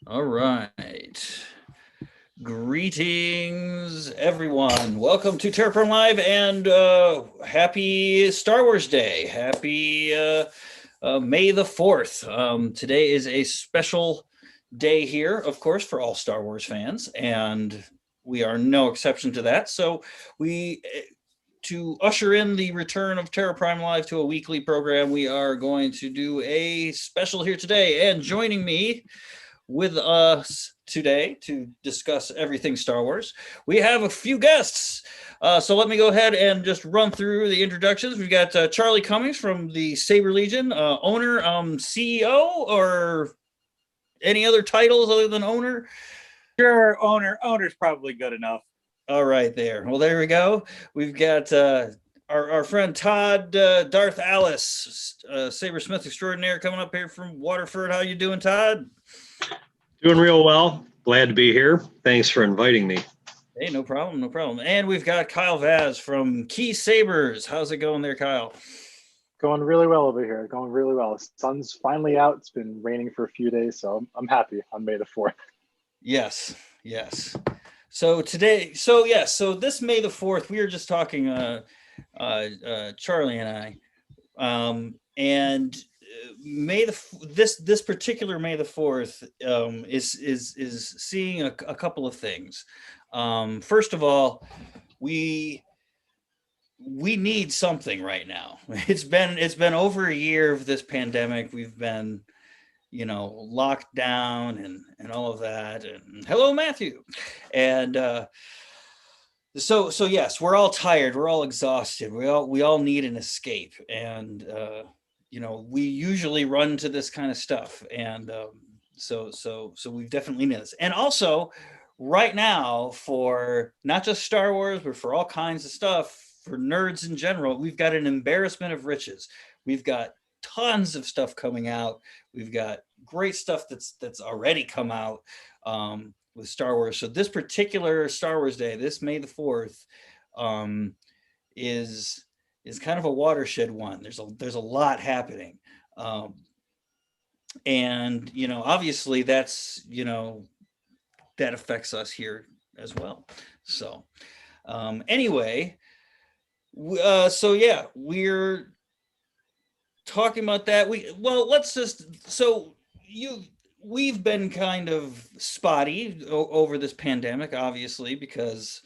All right. Greetings, everyone. Welcome to Terraform Live and happy Star Wars Day. Happy May the 4th. Today is a special day here, of course, for all Star Wars fans, and we are no exception to that. So to usher in the return of Terra Prime Live to a weekly program, we are going to do a special here today. And joining me with us today to discuss everything Star Wars, we have a few guests. So let me go ahead and just run through the introductions. We've got Charley Cummings from the SaberLegion, owner, CEO, or any other titles other than owner? Sure, owner's probably good enough. All right, there. Well, there we go. We've got our friend Todd, Darth Alice, Sabersmith extraordinaire, coming up here from Waterford. How you doing, Todd? Doing real well. Glad to be here. Thanks for inviting me. Hey, no problem, no problem. And we've got Kyle Vaz from Key Sabers. How's it going there, Kyle? Going really well over here. Going really well. The sun's finally out. It's been raining for a few days, so I'm happy on May the 4th. Yes, yes. So today, so this May the 4th, we were just talking, Charley and I, and this particular May the 4th is seeing a couple of things. First of all, we need something right now. It's been over a year of this pandemic. We've been, locked down and all of that. And hello, Matthew. And so yes, we're all tired. We're all exhausted. We all need an escape. And we usually run to this kind of stuff. And so we've definitely needed this. And also, right now, for not just Star Wars, but for all kinds of stuff, for nerds in general, we've got an embarrassment of riches. We've got tons of stuff coming out. We've got great stuff that's already come out with Star Wars. So this particular Star Wars Day, this May the 4th, is kind of a watershed one. There's a lot happening. And obviously that's that affects us here as well. So anyway, so yeah, we're talking about that. We've been kind of spotty over this pandemic, obviously, because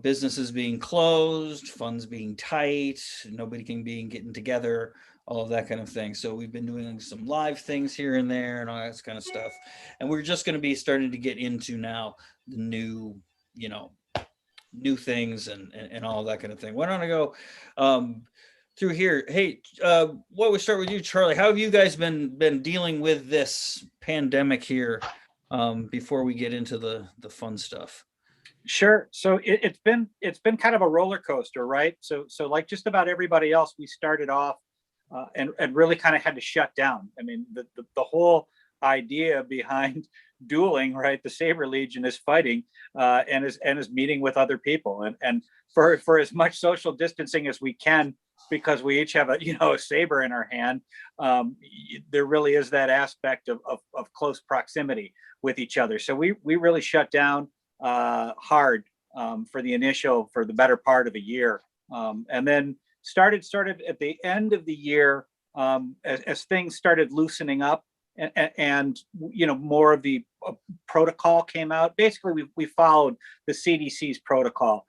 businesses being closed, funds being tight, nobody can be getting together, all of that kind of thing. So we've been doing some live things here and there and all that kind of stuff. And we're just going to be starting to get into now the new things and all of that kind of thing. Why don't I go through here? Hey, why don't we start with you, Charley? How have you guys been dealing with this pandemic here before we get into the fun stuff? Sure. So it's been kind of a roller coaster, right? So like just about everybody else, we started off and really kind of had to shut down. I mean, the whole idea behind dueling, right? The SaberLegion is fighting and is meeting with other people, and for as much social distancing as we can, because we each have a saber in our hand. There really is that aspect of close proximity with each other. So we really shut down hard for the better part of a year, and then started at the end of the year as things started loosening up and more of the protocol came out. Basically, we followed the CDC's protocol,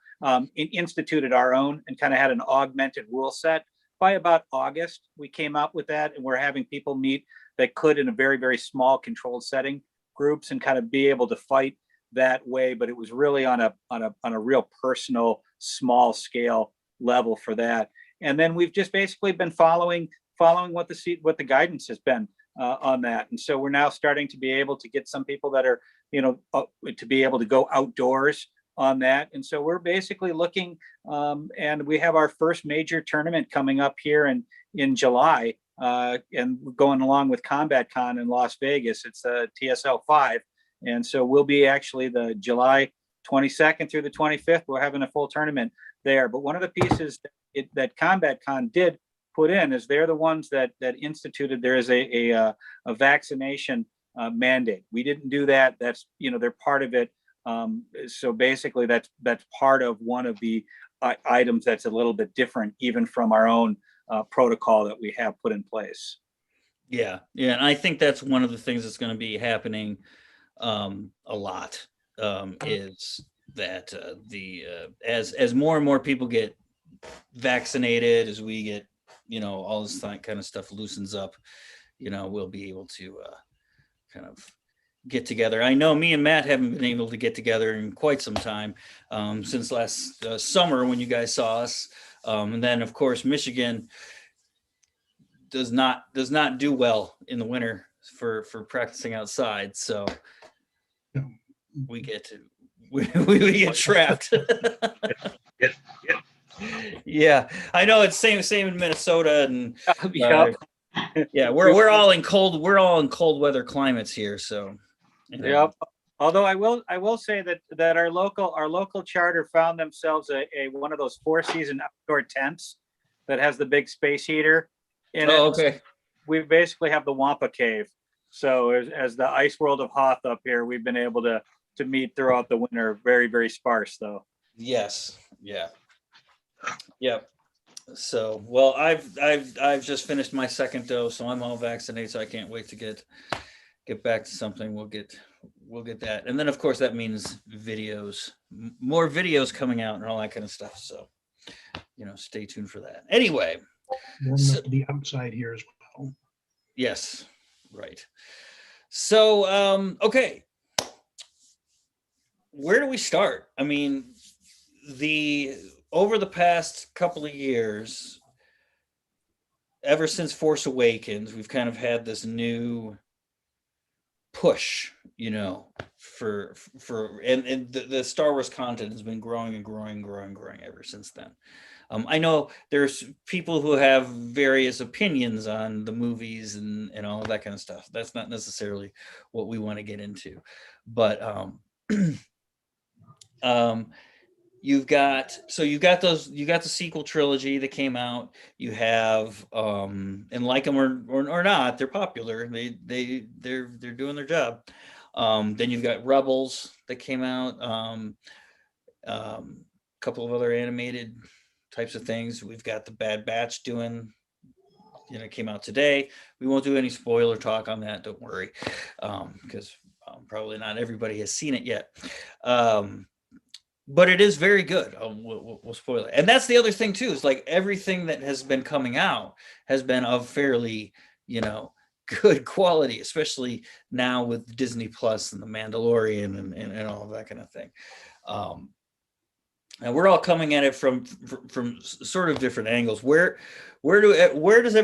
instituted our own, and kind of had an augmented rule set. By about August, we came out with that, and we're having people meet that could in a very, very small controlled setting groups and kind of be able to fight that way. But it was really on a real personal, small scale level for that. And then we've just basically been following what the guidance has been on that. And so we're now starting to be able to get some people that are, to be able to go outdoors on that. And so we're basically looking, and we have our first major tournament coming up here in July, and going along with Combat Con in Las Vegas. It's a TSL 5. And so we'll be actually the July 22nd through the 25th. We're having a full tournament there. But one of the pieces that Combat Con did put in is they're the ones that instituted. There is a vaccination mandate. We didn't do that. That's, they're part of it. So basically that's part of one of the items that's a little bit different, even from our own protocol that we have put in place. Yeah. And I think that's one of the things that's going to be happening a lot, is that as more and more people get vaccinated, as we get, all this kind of stuff loosens up, we'll be able to kind of get together. I know me and Matt haven't been able to get together in quite some time, since last summer when you guys saw us. And then of course, Michigan does not do well in the winter for practicing outside. So we get trapped. Yeah, I know it's same in Minnesota, and yeah, we're all in cold weather climates here. So Yep. Although I will say that our local charter found themselves a one of those 4-season outdoor tents that has the big space heater in it. Okay. We basically have the Wampa Cave. So as the ice world of Hoth up here, we've been able to meet throughout the winter. Very, very sparse though. Yes. Yeah. Yep. So, well, I've just finished my second dose, so I'm all vaccinated. So I can't wait to get back to something. We'll get that, and then of course that means videos, more videos coming out, and all that kind of stuff. So, stay tuned for that. Anyway, so, the outside here as well. Yes, right. So, okay, where do we start? I mean, over the past couple of years, ever since Force Awakens, we've kind of had this new push, for the Star Wars content has been growing and growing ever since then. I know there's people who have various opinions on the movies and all that kind of stuff. That's not necessarily what we want to get into, but you've got the sequel trilogy that came out. You have and like them or not, they're popular. They're doing their job. Then you've got Rebels that came out. A couple of other animated types of things. We've got the Bad Batch doing, came out today. We won't do any spoiler talk on that. Don't worry, because probably not everybody has seen it yet. But it is very good. We'll spoil it. And that's the other thing too, is like everything that has been coming out has been of fairly, good quality, especially now with Disney Plus and the Mandalorian and all of that kind of thing. And we're all coming at it from sort of different angles. Where does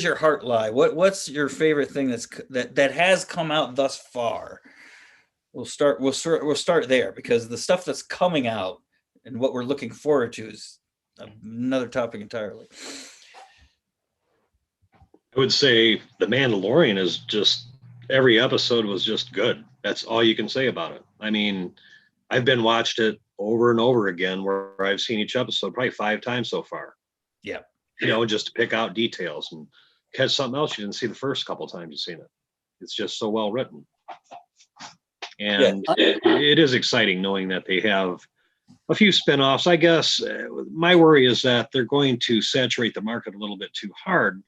your heart lie? What's your favorite thing that has come out thus far? We'll start there, because the stuff that's coming out and what we're looking forward to is another topic entirely. I would say The Mandalorian is just, every episode was just good. That's all you can say about it. I mean, I've been watched it over and over again, where I've seen each episode probably 5 times so far. Yeah. Just to pick out details and catch something else you didn't see the first couple times you've seen it. It's just so well written. And it is exciting knowing that they have a few spinoffs. I guess my worry is that they're going to saturate the market a little bit too hard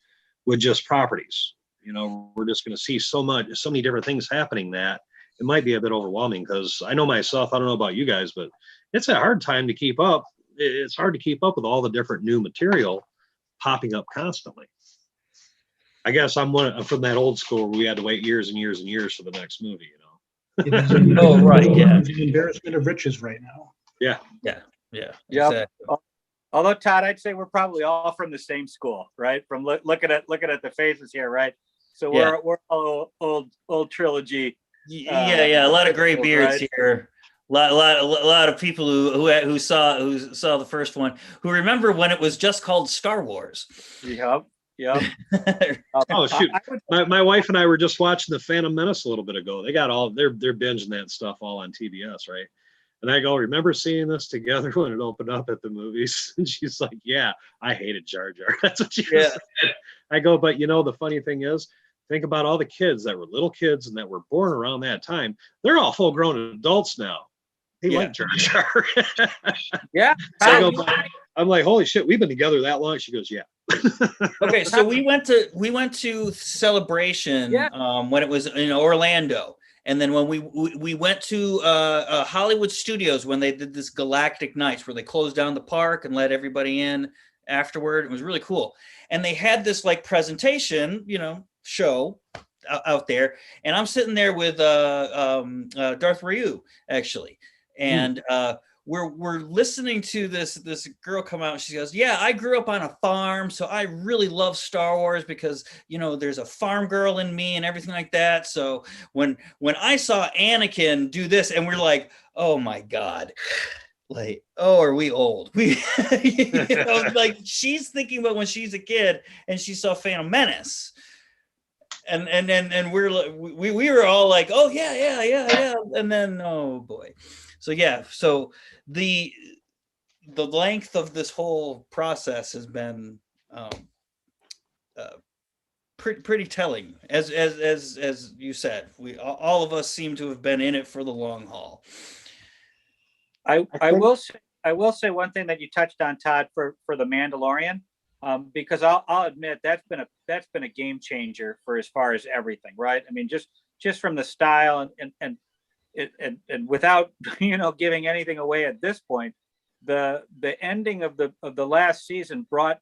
with just properties. We're just going to see so many different things happening that it might be a bit overwhelming, because I know myself, I don't know about you guys, but it's a hard time to keep up. It's hard to keep up with all the different new material popping up constantly. I guess I'm from that old school where we had to wait years and years and years for the next movie, Oh, right. Yeah. It's an embarrassment of riches right now. Yeah. Exactly. Although, Todd, I'd say we're probably all from the same school, right? From looking at the faces here, right? So we're all old trilogy. A lot of gray beards, right? Here. A lot of people who saw the first one, who remember when it was just called Star Wars. Yep. Oh shoot! My wife and I were just watching The Phantom Menace a little bit ago. They got they're binging that stuff all on TBS, right? And I go, remember seeing this together when it opened up at the movies? And she's like, yeah, I hated Jar Jar. That's what she said. I go, but the funny thing is, think about all the kids that were little kids and that were born around that time. They're all full grown adults now. They Yeah. like Jar Jar. Yeah. So I How- go, I'm like, holy shit, we've been together that long. She goes, yeah. Okay, so we went to Celebration Yeah. when it was in Orlando, and then when we went to Hollywood Studios when they did this Galactic Nights where they closed down the park and let everybody in afterward. It was really cool, and they had this like presentation, show out there, and I'm sitting there with Darth Ryu actually, and we're listening to this girl come out and she goes, yeah, I grew up on a farm, so I really love Star Wars because there's a farm girl in me and everything like that. So when I saw Anakin do this, and we're like, oh my god, like, oh, are we old? We like she's thinking about when she's a kid and she saw Phantom Menace. And we were all like, oh yeah, and then oh boy, so the length of this whole process has been pretty telling, as you said. We all of us seem to have been in it for the long haul. I will say one thing that you touched on, Todd, for the Mandalorian, because I'll admit that's been a game changer for as far as everything, right? I mean, just from the style and without giving anything away at this point, the ending of the last season brought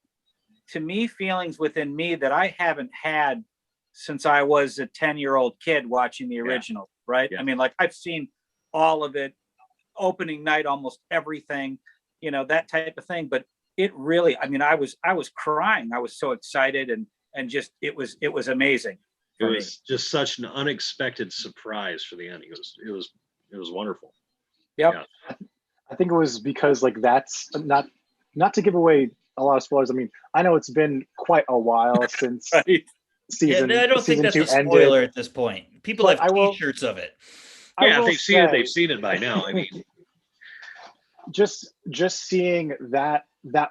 to me feelings within me that I haven't had since I was a 10-year-old kid watching the original, right? Yeah. I mean, like I've seen all of it, opening night, almost everything, that type of thing. But it really, I mean, I was crying. I was so excited and just, it was amazing. It was just such an unexpected surprise for the ending. It was wonderful. Yep. Yeah. I think it was because like that's not to give away a lot of spoilers. I mean, I know it's been quite a while since right. season. Yeah, I don't think that's a spoiler ended. At this point. People have T-shirts of it. Yeah, if they've seen it, they've seen it by now. I mean, just seeing that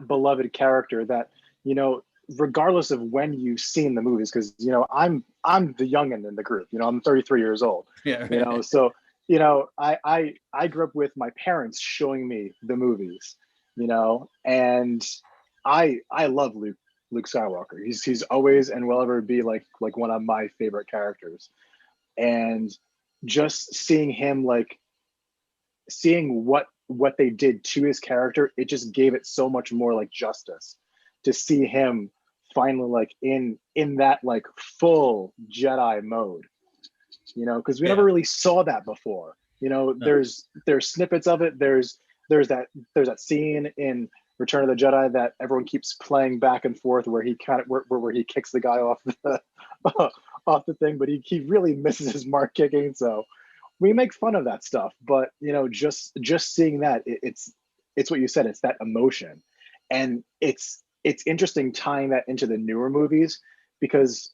beloved character that regardless of when you've seen the movies, because I'm the youngin in the group. I'm 33 years old. Yeah. Right. So I grew up with my parents showing me the movies. And I love Luke Skywalker. He's always and will ever be like one of my favorite characters. And just seeing him, like seeing what they did to his character, it just gave it so much more like justice to see him finally like in that like full Jedi mode, because we never really saw that before. No. There's snippets of it. There's that scene in Return of the Jedi that everyone keeps playing back and forth where he where he kicks the guy off the thing, but he really misses his mark kicking. So we make fun of that stuff, but just seeing that, it's what you said. It's that emotion, and it's interesting tying that into the newer movies because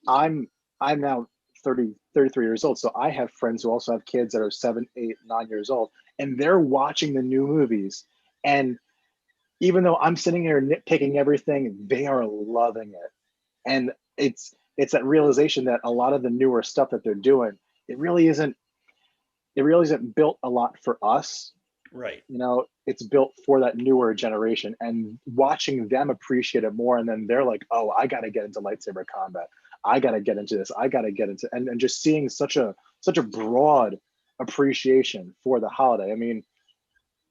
I'm now 33 years old, so I have friends who also have kids that are 7, 8, 9 years old, and they're watching the new movies, and even though I'm sitting here nitpicking everything, they are loving it. And it's that realization that a lot of the newer stuff that they're doing, it really isn't built a lot for us. Right. It's built for that newer generation, and watching them appreciate it more. And then they're like, oh, I got to get into lightsaber combat. I got to get into this. I got to get into, and just seeing such a broad appreciation for the holiday. I mean,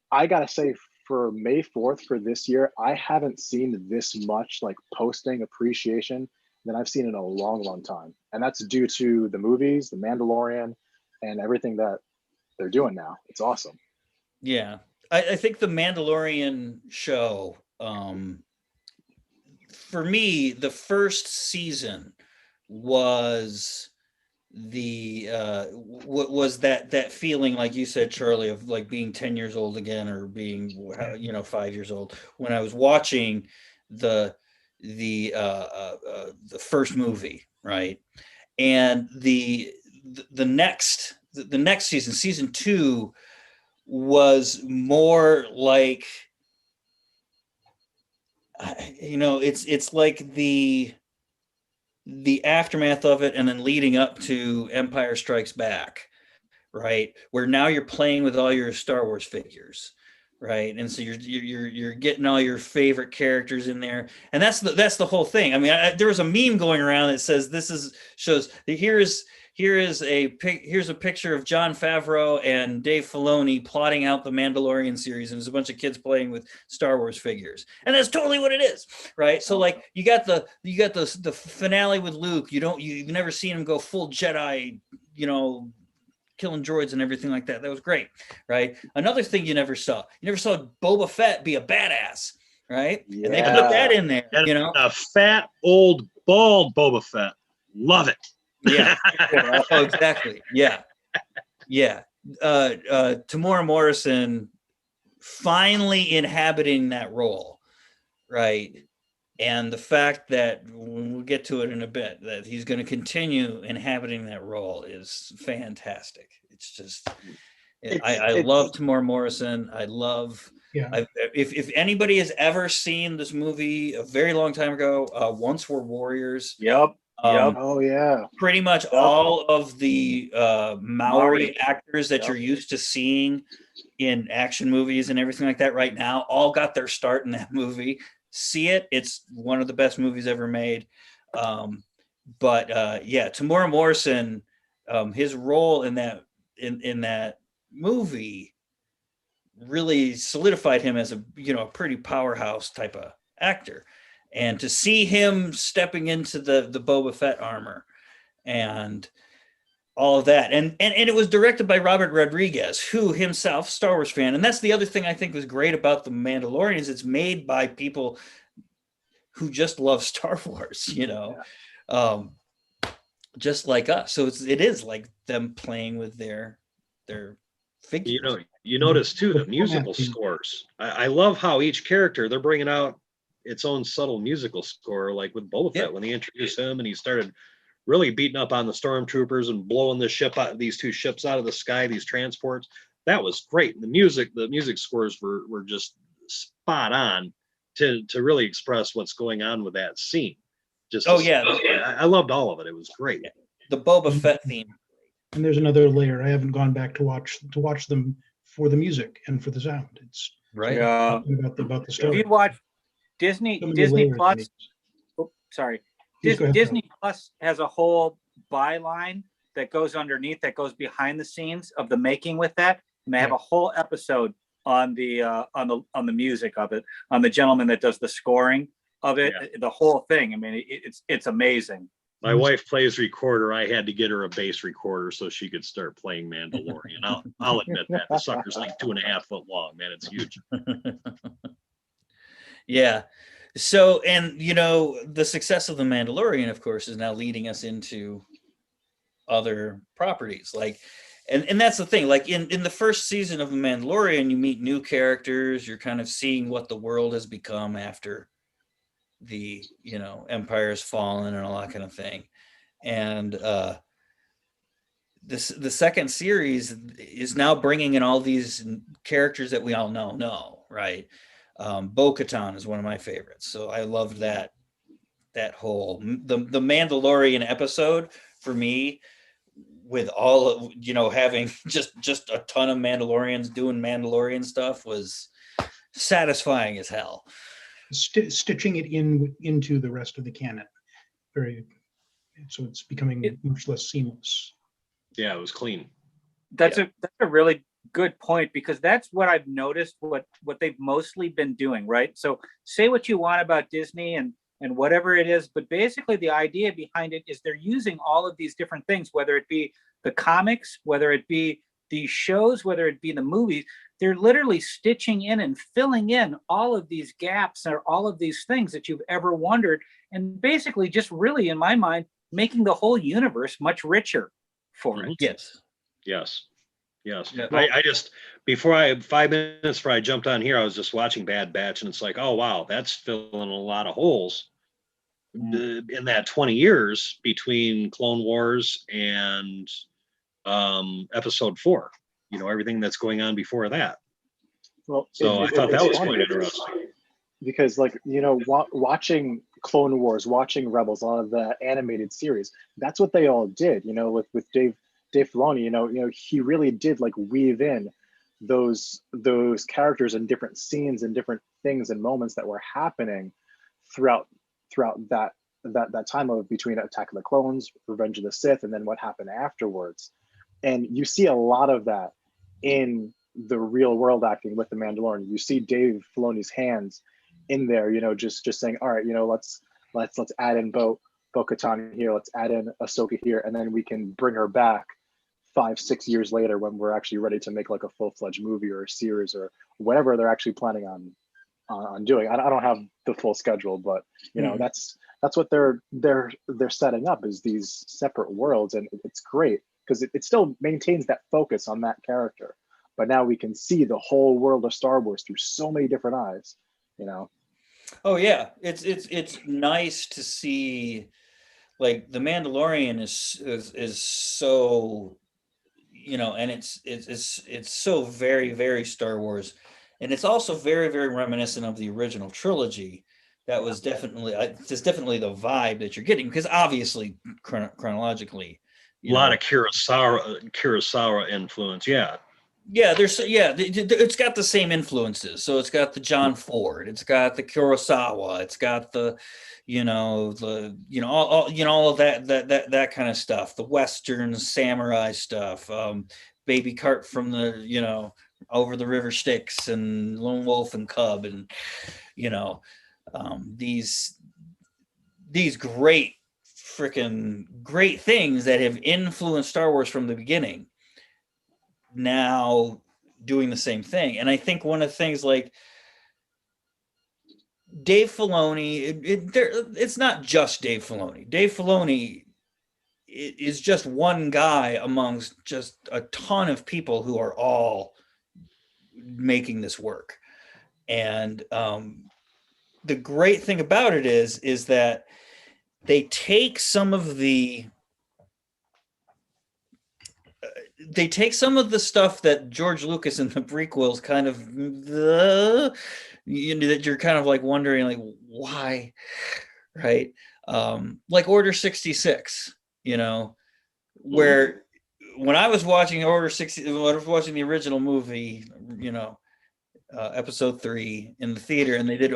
I got to say, for May 4th for this year, I haven't seen this much like posting appreciation than I've seen in a long, long time. And that's due to the movies, the Mandalorian, and everything that they're doing now. It's awesome. Yeah. I think the Mandalorian show, for me, the first season was that feeling, like you said, Charlie, of like being 10 years old again, or being 5 years old when I was watching the first movie, right? And the next season 2 was more like it's like the aftermath of it and then leading up to Empire Strikes Back, right? Where now you're playing with all your Star Wars figures, right? And so you're getting all your favorite characters in there, and that's the whole thing. I mean, there was a meme going around that says shows here's a picture of Jon Favreau and Dave Filoni plotting out the Mandalorian series, and there's a bunch of kids playing with Star Wars figures, and that's totally what it is, right? So like you got the finale with Luke. You've never seen him go full Jedi, killing droids and everything like that. That was great, right? Another thing you never saw Boba Fett be a badass, right? Yeah. And they put that in there, And a fat, old, bald Boba Fett. Love it. Yeah. Oh, exactly. Yeah. Tamora Morrison finally inhabiting that role, right? And the fact that we'll get to it in a bit, that he's going to continue inhabiting that role is fantastic. It's just, I love Tamora Morrison. I love, Yeah. if anybody has ever seen this movie a very long time ago, Once Were Warriors. Yep. Oh yeah. Pretty much all of the Maori actors that you're used to seeing in action movies and everything like that right now all got their start in that movie. See it. It's one of the best movies ever made. Tamora Morrison, his role in that movie really solidified him as a pretty powerhouse type of actor. And to see him stepping into the Boba Fett armor and all of that. And it was directed by Robert Rodriguez, who himself, Star Wars fan. And that's the other thing I think was great about The Mandalorian is it's made by people who just love Star Wars, just like us. So it is like them playing with their figures. You notice too, the musical scores. I love how each character, they're bringing out its own subtle musical score, like with Boba Fett when they introduced him and he started really beating up on the stormtroopers and blowing these two ships out of the sky, these transports. That was great. And the music scores were just spot on to really express what's going on with that scene. I loved all of it. It was great. The Boba Fett theme. And there's another layer. I haven't gone back to watch them for the music and for the sound. It's right. About the story. If you watch Disney Plus, Disney Plus has a whole byline that goes underneath, that goes behind the scenes of the making with that, and they have a whole episode on the music of it, on the gentleman that does the scoring of it, the whole thing. I mean, it's amazing. My wife plays recorder. I had to get her a bass recorder so she could start playing Mandalorian. I'll admit that the sucker's like 2.5 foot long, man. It's huge. Yeah. So, and the success of The Mandalorian, of course, is now leading us into other properties. Like, and that's the thing, like in the first season of The Mandalorian, you meet new characters, you're kind of seeing what the world has become after the, Empire's fallen and all that kind of thing. And the second series is now bringing in all these characters that we all know, right? Bo-Katan is one of my favorites. So I loved that whole, the Mandalorian episode for me, with all of, having just a ton of Mandalorians doing Mandalorian stuff was satisfying as hell. Stitching it into the rest of the canon, so it's becoming much less seamless. Yeah, it was clean. That's a really good point, because that's what I've noticed, what they've mostly been doing, right? So say what you want about Disney and whatever it is, but basically the idea behind it is they're using all of these different things, whether it be the comics, whether it be the shows, whether it be the movies. They're literally stitching in and filling in all of these gaps or all of these things that you've ever wondered, and basically just really, in my mind, making the whole universe much richer for it. Yes. Yeah. I 5 minutes before I jumped on here, I was just watching Bad Batch, and it's like, oh wow, that's filling a lot of holes in that 20 years between Clone Wars and episode 4. Everything that's going on before that. Well, so I thought that was quite interesting. because like, you know, watching Clone Wars, watching Rebels, a lot of the animated series, that's what they all did, you know, with Dave Filoni, you know, he really did like weave in those characters and different scenes and different things and moments that were happening throughout that time of between Attack of the Clones, Revenge of the Sith, and then what happened afterwards. And you see a lot of that in the real world acting with the Mandalorian. You see Dave Filoni's hands in there, you know, just saying, all right, you know, let's add in Bo-Katan here, let's add in Ahsoka here, and then we can bring her back 5-6 years later when we're actually ready to make like a full-fledged movie or a series or whatever they're actually planning on doing. I don't have the full schedule, but you know, that's what they're setting up, is these separate worlds, and it's great because it still maintains that focus on that character, but now we can see the whole world of Star Wars through so many different eyes, you know. Oh yeah, it's nice to see, like, the Mandalorian is so, you know, and it's so very, very Star Wars, and it's also very, very reminiscent of the original trilogy. That was definitely, it's definitely the vibe that you're getting, because obviously chronologically, A lot of Kurosawa influence. Yeah. yeah, it's got the same influences. So it's got the John Ford, it's got the Kurosawa, it's got the, all of that kind of stuff, the Western samurai stuff, Baby Cart from the, Over the River Styx, and Lone Wolf and Cub, and these freaking great things that have influenced Star Wars from the beginning, now doing the same thing. And I think one of the things, like, Dave Filoni, it's not just Dave Filoni. Dave Filoni is just one guy amongst just a ton of people who are all making this work. And the great thing about it is that they take some of the stuff that George Lucas in the prequels kind of, that you're kind of like wondering, like, why, right? Like Order 66, where when I was watching Order 60, when I was watching the original movie, episode 3 in the theater, and they did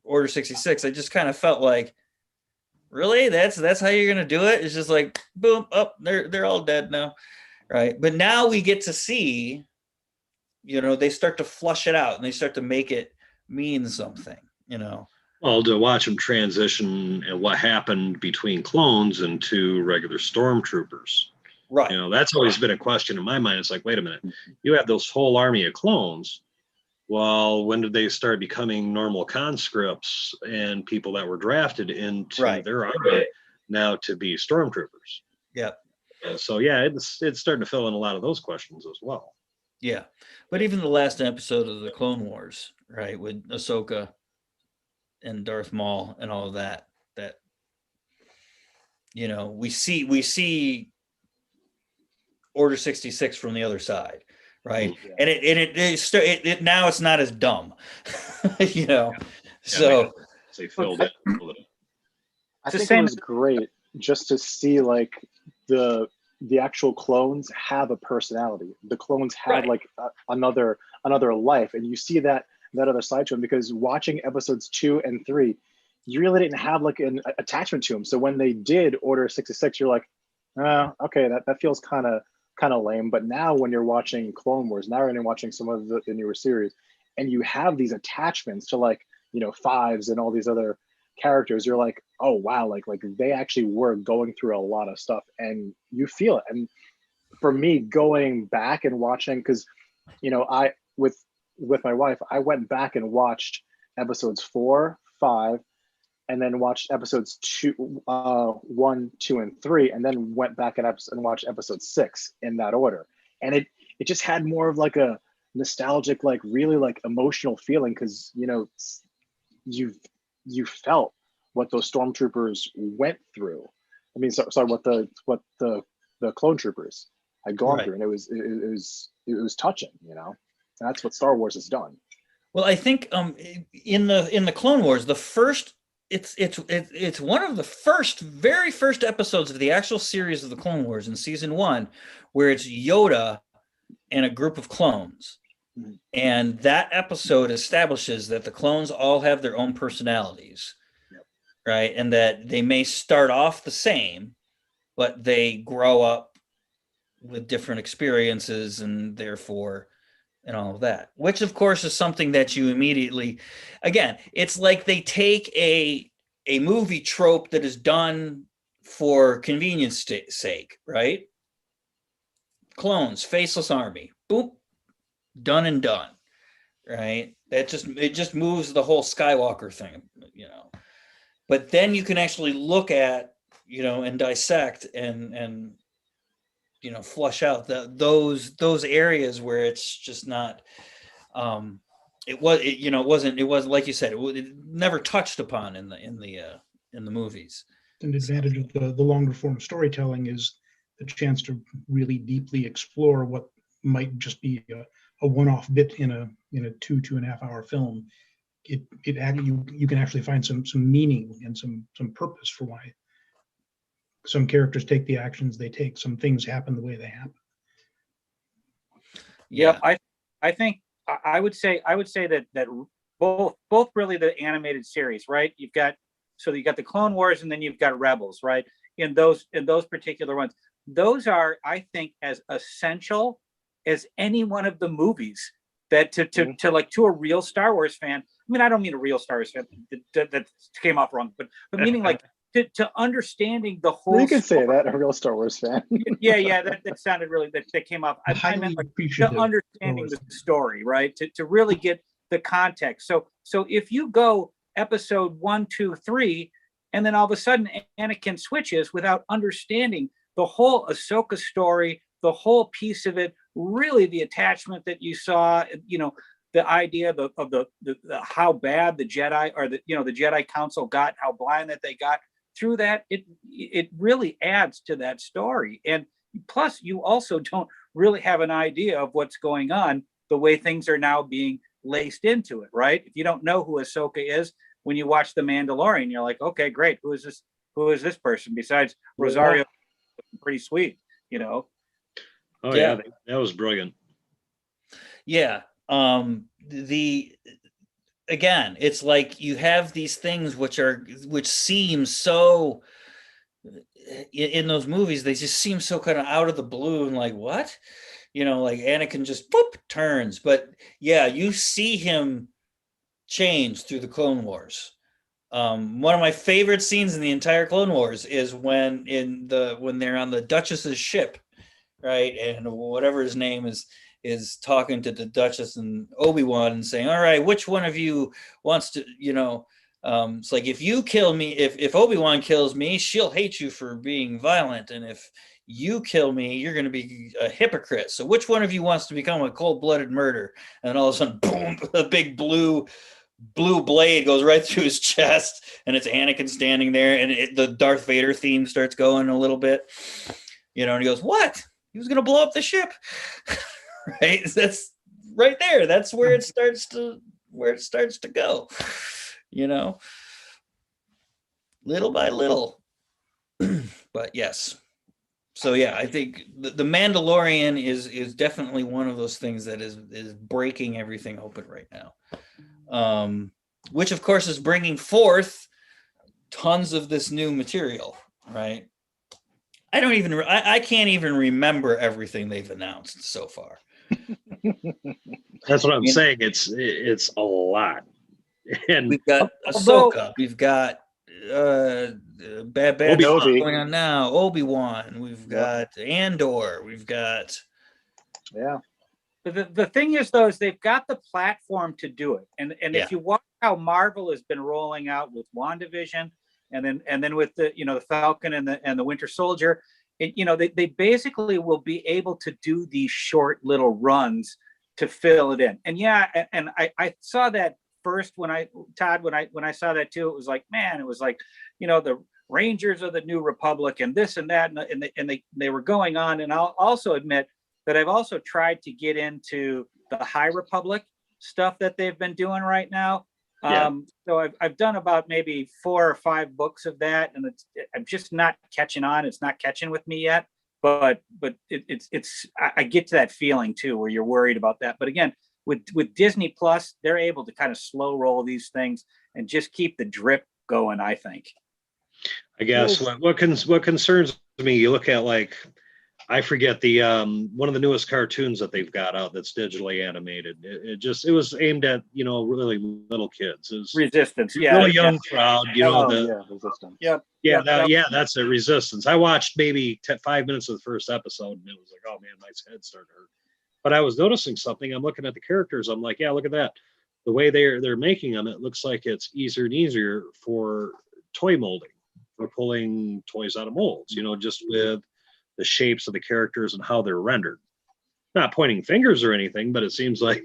Order 66, I just kind of felt like, really, that's how you're gonna do it? It's just like, boom, up, they're all dead now, right? But now we get to see, they start to flush it out and they start to make it mean something, Well, to watch them transition and what happened between clones and to regular stormtroopers. Right. That's always been a question in my mind. It's like, wait a minute, you have this whole army of clones. Well, when did they start becoming normal conscripts and people that were drafted into their army now to be stormtroopers? Yeah. So yeah, it's starting to fill in a lot of those questions as well. Yeah, but even the last episode of the Clone Wars, right, with Ahsoka and Darth Maul and all of that we see Order 66 from the other side, right? Yeah. And it now it's not as dumb, So they filled it. I think it was great just to see, like, the actual clones have a personality. The clones had like another life, and you see that other side to them, because watching episodes 2 and 3, you really didn't have like an attachment to them. So when they did Order 66, you're like, okay, that feels kind of lame. But now when you're watching Clone Wars, now when you're watching some of the newer series, and you have these attachments to, like, Fives and all these other characters, you're like, oh wow, like they actually were going through a lot of stuff, and you feel it. And for me, going back and watching, because I with my wife, I went back and watched episodes 4, 5, and then watched episodes 1, 2, and 3, and then went back and watched episode 6 in that order. And it just had more of like a nostalgic, like really like emotional feeling, because you felt what those stormtroopers went through. I mean, sorry, what the clone troopers had gone through, and it was touching, and that's what Star Wars has done. Well, I think in the Clone Wars, the first it's one of the very first episodes of the actual series of the Clone Wars in season 1, where it's Yoda and a group of clones. Mhm. And that episode establishes that the clones all have their own personalities, right? And that they may start off the same, but they grow up with different experiences and therefore and all of that, which of course is something that you immediately, again, it's like they take a movie trope that is done for convenience sake, right? Clones, faceless army, boop, done and done, right? It just moves the whole Skywalker thing, you know. But then you can actually look at, you know, and dissect and you know, flush out those areas where it's just not it wasn't like you said, it never touched upon in the movies. An advantage of the longer form storytelling is the chance to really deeply explore what might just be a one-off bit in a 2.5 hour film. You can actually find some meaning and some purpose for why some characters take the actions they take. Some things happen the way they happen. Yeah, I think I would say that both really the animated series, right? You got the Clone Wars and then you've got Rebels, right? In those particular ones, those are, I think, as essential as any one of the movies that to a real Star Wars fan. I mean, I don't mean a real Star Wars fan that came off wrong, but meaning like to understanding the whole. You could say that, a real Star Wars fan. Yeah, that sounded really that came off. I meant like to understanding the story, right? To really get the context. So if you go episode 1, 2, 3, and then all of a sudden Anakin switches without understanding the whole Ahsoka story, the whole piece of it, really the attachment that you saw, you know, the idea of the how bad the Jedi or the Jedi Council got, how blind that they got through that, it really adds to that story. And plus, you also don't really have an idea of what's going on, the way things are now being laced into it, right? If you don't know who Ahsoka is, when you watch The Mandalorian, you're like, okay, great. Who is this person besides Rosario? Pretty sweet, you know? Oh yeah, that was brilliant. Yeah. Again, it's like you have these things which seem so in those movies, they just seem so kind of out of the blue and like, what? You know, like Anakin just boop turns. But yeah, you see him change through the Clone Wars. One of my favorite scenes in the entire Clone Wars is when they're on the Duchess's ship, right? And whatever his name is talking to the Duchess and Obi-Wan and saying, all right, which one of you wants to, you know, it's like, if you kill me, if Obi-Wan kills me, she'll hate you for being violent. And if you kill me, you're going to be a hypocrite. So which one of you wants to become a cold-blooded murderer? And all of a sudden, boom, a big blue blade goes right through his chest, and it's Anakin standing there, and the Darth Vader theme starts going a little bit, you know, and he goes, what? He was going to blow up the ship. Right? That's right there. That's where it starts to go, you know, little by little. But yes. So yeah, I think the Mandalorian is definitely one of those things that is breaking everything open right now. Which of course is bringing forth tons of this new material, right? I can't even remember everything they've announced so far. That's what I'm saying. It's a lot. And we've got Ahsoka, we've got bad Obi. going on now, Obi-Wan, we've got Andor, we've got The thing is, though, is they've got the platform to do it, and if you watch how Marvel has been rolling out with WandaVision, and then with the Falcon and the Winter Soldier, they basically will be able to do these short little runs to fill it in. And I saw that first when I saw that too. It was like, man, it was like, the Rangers of the New Republic and this and that, and they were going on. And I'll also admit that I've also tried to get into the High Republic stuff that they've been doing right now. Yeah. So I've done about maybe 4 or 5 books of that, and I'm just not catching on. It's not catching with me yet. But I get to that feeling too, where you're worried about that. But again, with Disney Plus, they're able to kind of slow roll these things and just keep the drip going, I think. I guess what concerns me, you look at, like, I forget the one of the newest cartoons that they've got out that's digitally animated. It was aimed at, really little kids. It was Resistance, yeah, really young crowd, Resistance. that's a Resistance. I watched maybe 5 minutes of the first episode, and it was like, oh man, my head started to hurt. But I was noticing something. I'm looking at the characters. I'm like, yeah, look at that. The way they're making them, it looks like it's easier and easier for toy molding, for pulling toys out of molds. Just with the shapes of the characters and how they're rendered. Not pointing fingers or anything, but it seems like,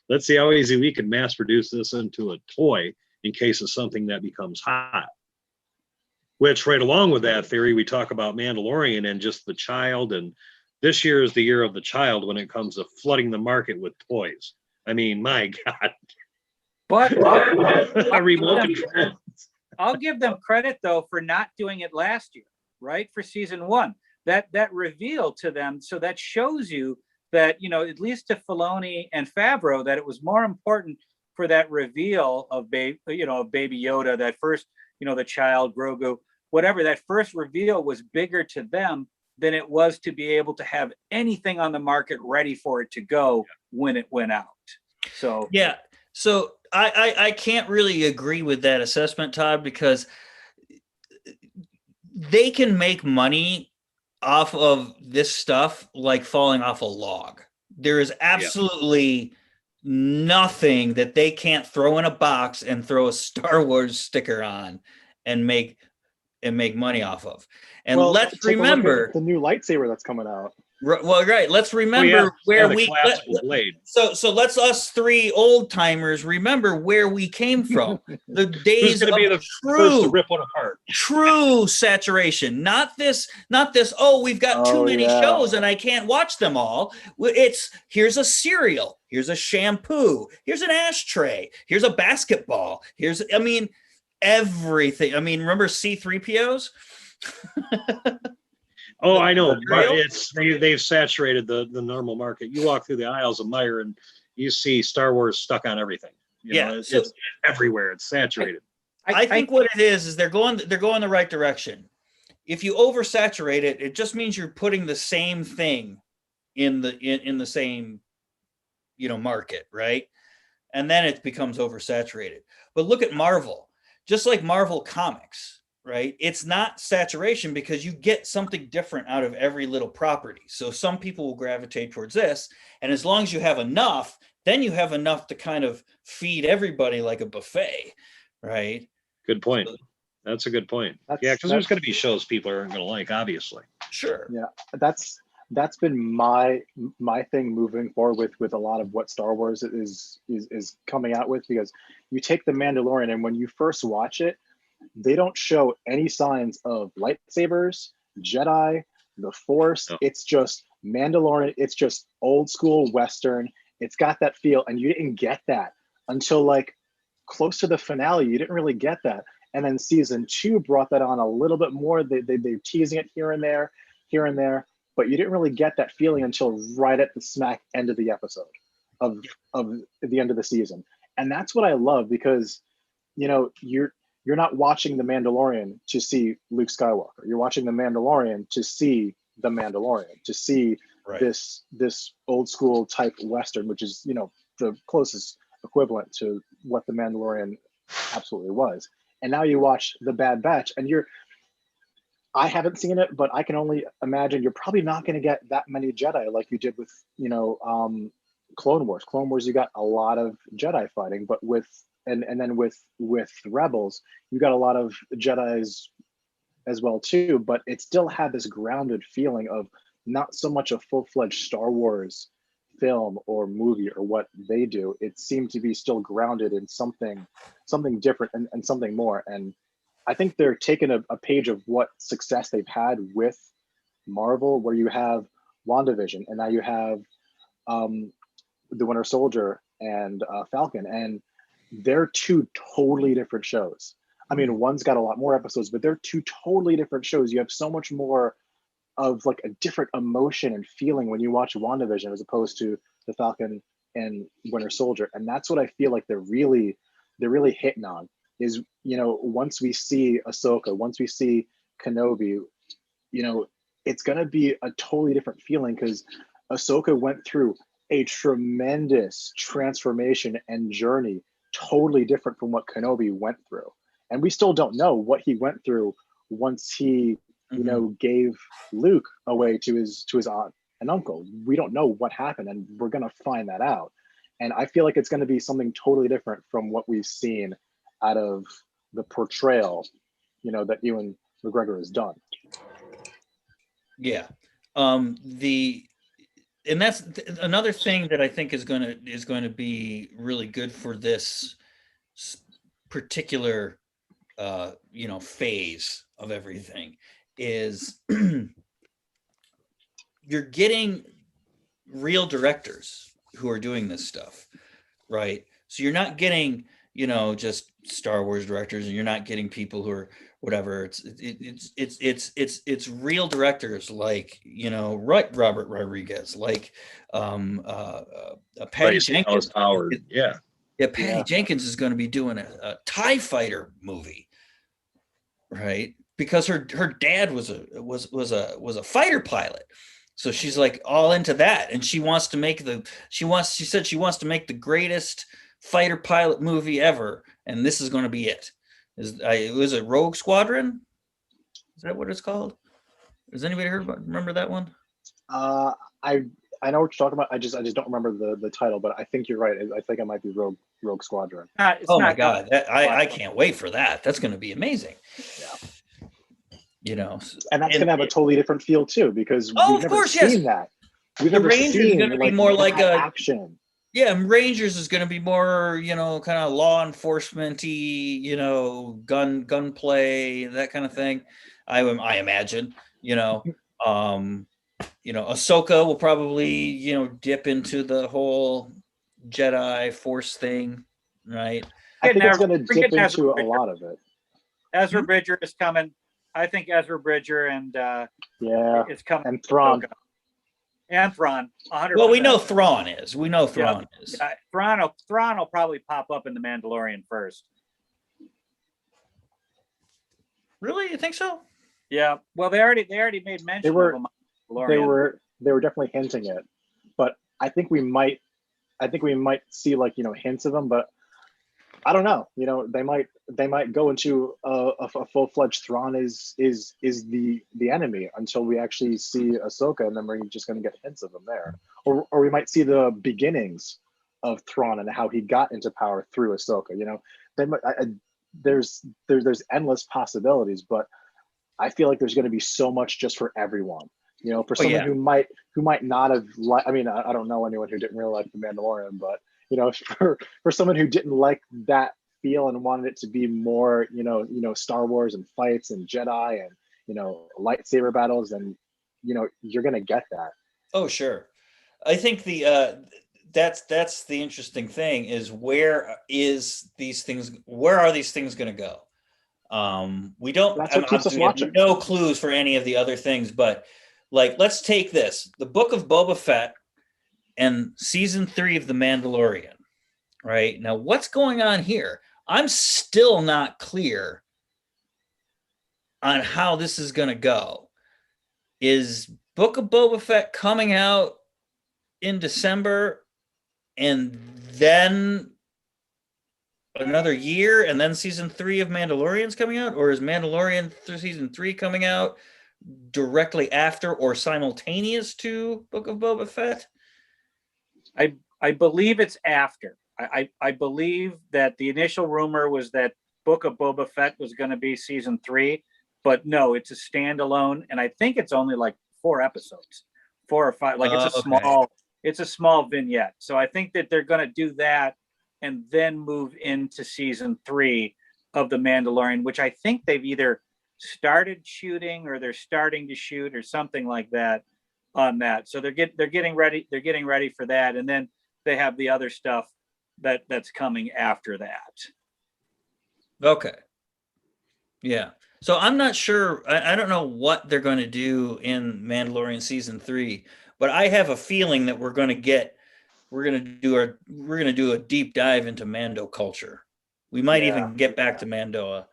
let's see how easy we can mass produce this into a toy in case of something that becomes hot. Which, right along with that theory, we talk about Mandalorian and just the child, and this year is the year of the child when it comes to flooding the market with toys. I mean, my God. But A remote control. I'll give them credit though for not doing it last year, right? For season 1. That reveal to them, so that shows you that, at least to Filoni and Favreau, that it was more important for that reveal of Baby Yoda, that first, the child, Grogu, whatever, that first reveal was bigger to them than it was to be able to have anything on the market ready for it to go when it went out. So yeah, so I can't really agree with that assessment, Todd, because they can make money off of this stuff like falling off a log. There is absolutely nothing that they can't throw in a box and throw a Star Wars sticker on and make money off of. And let's remember the new lightsaber that's coming out. Well, right. Let's remember where we. So let's us 3 old timers remember where we came from. The days of be the first to rip one apart. True saturation, not this. Oh, we've got too many shows and I can't watch them all. It's here's a cereal, here's a shampoo, here's an ashtray, here's a basketball, everything. Remember C-3POs? Oh, I know, but they've saturated the normal market. You walk through the aisles of Meijer and you see Star Wars stuck on everything. It's everywhere. It's saturated. I think what it is they're going the right direction. If you oversaturate it, it just means you're putting the same thing in the same market, right? And then it becomes oversaturated. But look at Marvel, just like Marvel Comics. Right? It's not saturation because you get something different out of every little property. So some people will gravitate towards this. And as long as you have enough, then you have enough to kind of feed everybody like a buffet. Right? Good point. That's a good point. Because there's going to be shows people aren't going to like, obviously. Sure. Yeah. That's been my thing moving forward with a lot of what Star Wars is coming out with, because you take The Mandalorian and when you first watch it, they don't show any signs of lightsabers, Jedi, the Force. No. It's just Mandalorian. It's just old school Western. It's got that feel, and you didn't get that until like close to the finale. You didn't really get that, and then season 2 brought that on a little bit more. They're teasing it here and there, but you didn't really get that feeling until right at the smack end of the episode of the end of the season, and that's what I love, because you're not watching The Mandalorian to see Luke Skywalker. You're watching The Mandalorian to see The Mandalorian, to see this old school type Western, which is, the closest equivalent to what The Mandalorian absolutely was. And now you watch The Bad Batch and I haven't seen it, but I can only imagine you're probably not going to get that many Jedi like you did with, Clone Wars. Clone Wars, you got a lot of Jedi fighting, but and then with Rebels, you got a lot of Jedis as well too, but it still had this grounded feeling of not so much a full-fledged Star Wars film or movie or what they do. It seemed to be still grounded in something different and something more. And I think they're taking a page of what success they've had with Marvel, where you have WandaVision and now you have the Winter Soldier and Falcon, and they're two totally different shows. I mean, one's got a lot more episodes, but they're two totally different shows. You have so much more of like a different emotion and feeling when you watch WandaVision as opposed to the Falcon and Winter Soldier. And that's what I feel like they're really hitting on is, you know, once we see Ahsoka, once we see Kenobi, you know, it's going to be a totally different feeling because Ahsoka went through a tremendous transformation and journey, totally different from what Kenobi went through. And we still don't know what he went through once he, you know, gave Luke away to his aunt and uncle. We don't know what happened, and we're going to find that out. And I feel like it's going to be something totally different from what we've seen out of the portrayal, you know, that Ewan McGregor has done. Yeah. And that's another thing that I think is going to be really good for this particular you know, phase of everything is you're getting real directors who are doing this stuff, right? So you're not getting, you know, just Star Wars directors, and you're not getting people who are whatever. It's real directors like, you know, Robert Rodriguez, like Patty Jenkins. Howard. Yeah. Yeah, Patty Jenkins is going to be doing a TIE fighter movie, right? Because her dad was a fighter pilot. So she's like all into that, and she wants to make she said she wants to make the greatest fighter pilot movie ever, and this is going to be it. Was it Rogue Squadron? Is that what it's called? Has anybody remember that one? I know what you're talking about. I just don't remember the title, but I think you're right. I think it might be Rogue Squadron. Oh my God, I can't wait for that. That's going to be amazing. Yeah. You know, and that's going to have a totally different feel too, because we've never seen that. We've the never Rangers seen going to be more like a action. Yeah, Rangers is going to be more, you know, kind of law enforcement-y, you know, gunplay, that kind of thing. I imagine, you know, Ahsoka will probably, you know, dip into the whole Jedi Force thing, right? I think it's going to dip into a lot of it. Ezra Bridger is coming. I think Ezra Bridger and it's coming. And Thrawn. And Thrawn, 100%. Well, we know Thrawn is. We know Thrawn is. Yeah, Thrawn will probably pop up in the Mandalorian first. Really, you think so? Yeah. Well, they already made mention of him. They were definitely hinting it, but I think we might see, like, you know, hints of them, but I don't know. You know, they might go into a full-fledged Thrawn is the enemy until we actually see Ahsoka, and then we're just going to get hints of them there, or we might see the beginnings of Thrawn and how he got into power through Ahsoka. You know, there's endless possibilities, but I feel like there's going to be so much just for everyone. You know, for someone who might not have I mean, I don't know anyone who didn't really like The Mandalorian, but you know, for someone who didn't like that feel and wanted it to be more, you know, Star Wars and fights and Jedi and, you know, lightsaber battles, and, you know, you're gonna get that. Oh, sure. I think that's the interesting thing is where are these things going to go? We don't. That's what keeps us watching. No clues for any of the other things, but like, let's take the Book of Boba Fett and season 3 of The Mandalorian, right? Now, what's going on here? I'm still not clear on how this is going to go. Is Book of Boba Fett coming out in December and then another year and then season 3 of Mandalorian's coming out? Or is Mandalorian season 3 coming out directly after or simultaneous to Book of Boba Fett? I believe it's after. I believe that the initial rumor was that Book of Boba Fett was going to be season 3, but no, it's a standalone, and I think it's only like 4 episodes, 4 or 5. Like it's a small vignette. So I think that they're going to do that and then move into season 3 of The Mandalorian, which I think they've either started shooting or they're starting to shoot or something like that on that. So they're getting ready for that, and then they have the other stuff that's coming after that. Okay. Yeah. So I'm not sure. I don't know what they're going to do in Mandalorian season 3, but I have a feeling that we're going to do a deep dive into Mando culture. We might even get back to Mando,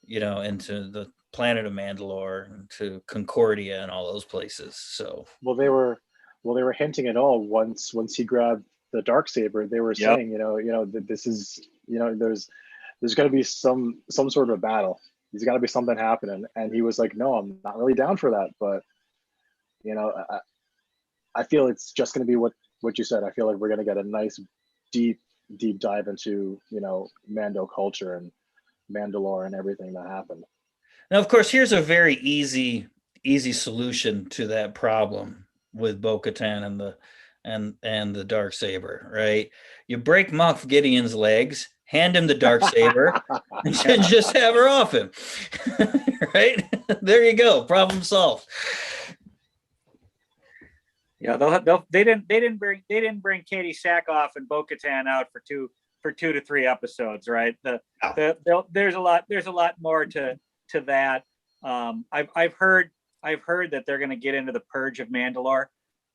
into the planet of Mandalore, to Concordia and all those places. So Well, they were hinting at all once he grabbed the dark saber. They were saying, that this is, there's got to be some sort of a battle. There's got to be something happening. And he was like, no, I'm not really down for that. But I feel it's just going to be what you said. I feel like we're going to get a nice deep dive into Mando culture and Mandalore and everything that happened. now, of course, here's a very easy solution to that problem with Bo-Katan and the dark saber, right? You break Moff Gideon's legs, hand him the dark saber, and just have her off him. Right? There you go. Problem solved. Yeah, they didn't bring Katie Sackhoff and Bo-Katan out for two to three episodes, right? There's a lot more to that. I've heard that they're going to get into the purge of Mandalore.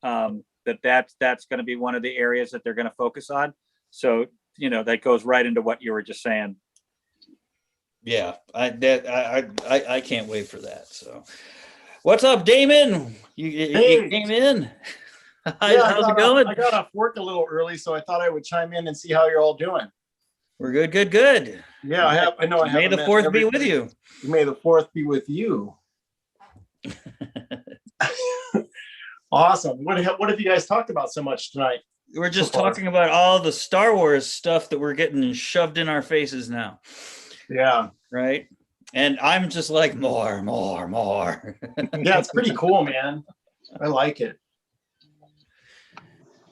That's going to be one of the areas that they're going to focus on. So that goes right into what you were just saying. Yeah, I can't wait for that. So, what's up, Damon? You came in. How's it going? I got off work a little early, so I thought I would chime in and see how you're all doing. We're good. Yeah, I know. May the 4th be with you. May the 4th be with you. Awesome. What have you guys talked about so much tonight? We're just talking about all the Star Wars stuff that we're getting shoved in our faces now. Yeah. Right. And I'm just like, more. Yeah, it's pretty cool, man. I like it.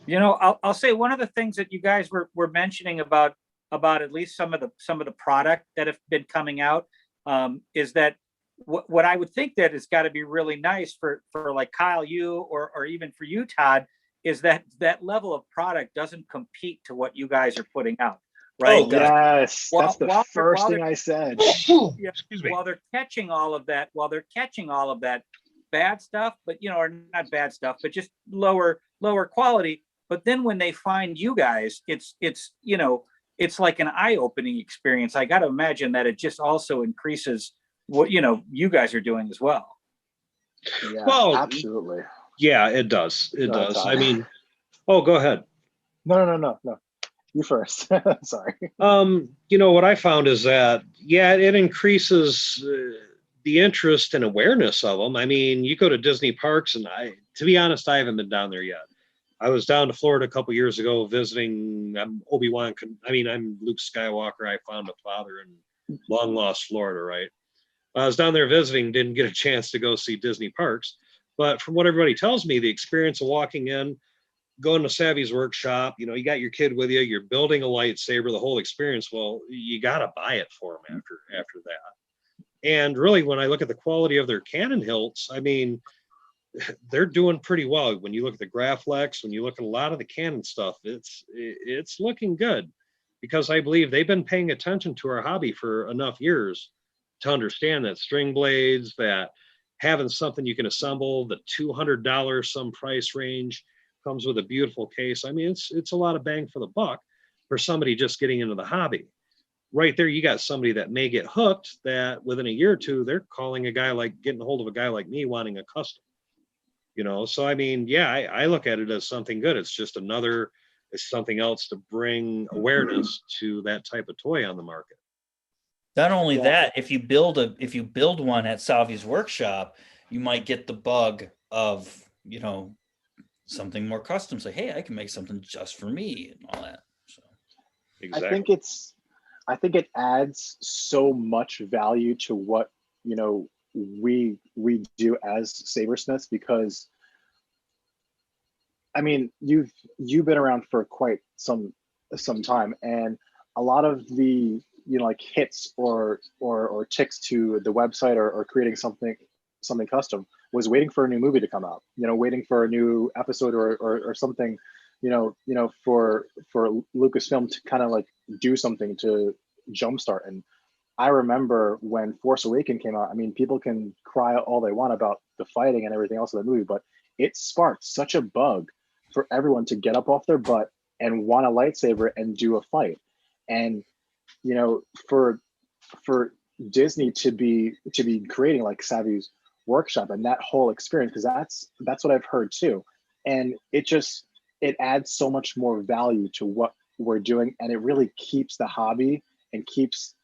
I'll say one of the things that you guys were mentioning about at least some of the product that have been coming out is that what I would think that it's got to be really nice for like Kyle, you or even for you, Todd, is that level of product doesn't compete to what you guys are putting out, right? Oh, yes, that's the first thing I said. Yeah, excuse me. While they're catching all of that bad stuff, but or not bad stuff, but just lower quality. But then when they find you guys, it's like an eye-opening experience. I got to imagine that it just also increases what you guys are doing as well. Yeah, Well, absolutely. Yeah, it does. It No, does. I mean, go ahead. No. You first. Sorry. What I found is that, it increases the interest and awareness of them. I mean, you go to Disney parks, and to be honest, I haven't been down there yet. I was down to Florida a couple years ago visiting. I'm Obi-Wan. I'm Luke Skywalker. I found a father in long lost Florida, right? I was down there visiting, didn't get a chance to go see Disney parks. But from what everybody tells me, the experience of walking in, going to Savvy's workshop, you got your kid with you, you're building a lightsaber, the whole experience. Well, you got to buy it for them after that. And really, when I look at the quality of their cannon hilts, I mean, they're doing pretty well. When you look at the Graflex, when you look at a lot of the cannon stuff, it's looking good, because I believe they've been paying attention to our hobby for enough years to understand that string blades, that having something you can assemble, the $200 some price range, comes with a beautiful case. I mean, it's a lot of bang for the buck for somebody just getting into the hobby. Right there, you got somebody that may get hooked, that within a year or two, they're getting a hold of a guy like me wanting a custom. So I mean, I look at it as something good. It's just it's something else to bring awareness to that type of toy on the market. Not only that, if you build one at Salvi's workshop, you might get the bug of, something more custom. Say, hey, I can make something just for me and all that. So exactly. I think it adds so much value to what, we do as Sabersmiths, because I mean, you've been around for quite some time, and a lot of the like hits or ticks to the website or creating something custom was waiting for a new movie to come out, waiting for a new episode or something for Lucasfilm to kind of like do something to jumpstart. And I remember when Force Awakens came out, I mean, people can cry all they want about the fighting and everything else in the movie, but it sparked such a bug for everyone to get up off their butt and want a lightsaber and do a fight. And, for Disney to be creating like Savvy's workshop and that whole experience, because that's what I've heard too. And it adds so much more value to what we're doing, and it really keeps the hobby and keeps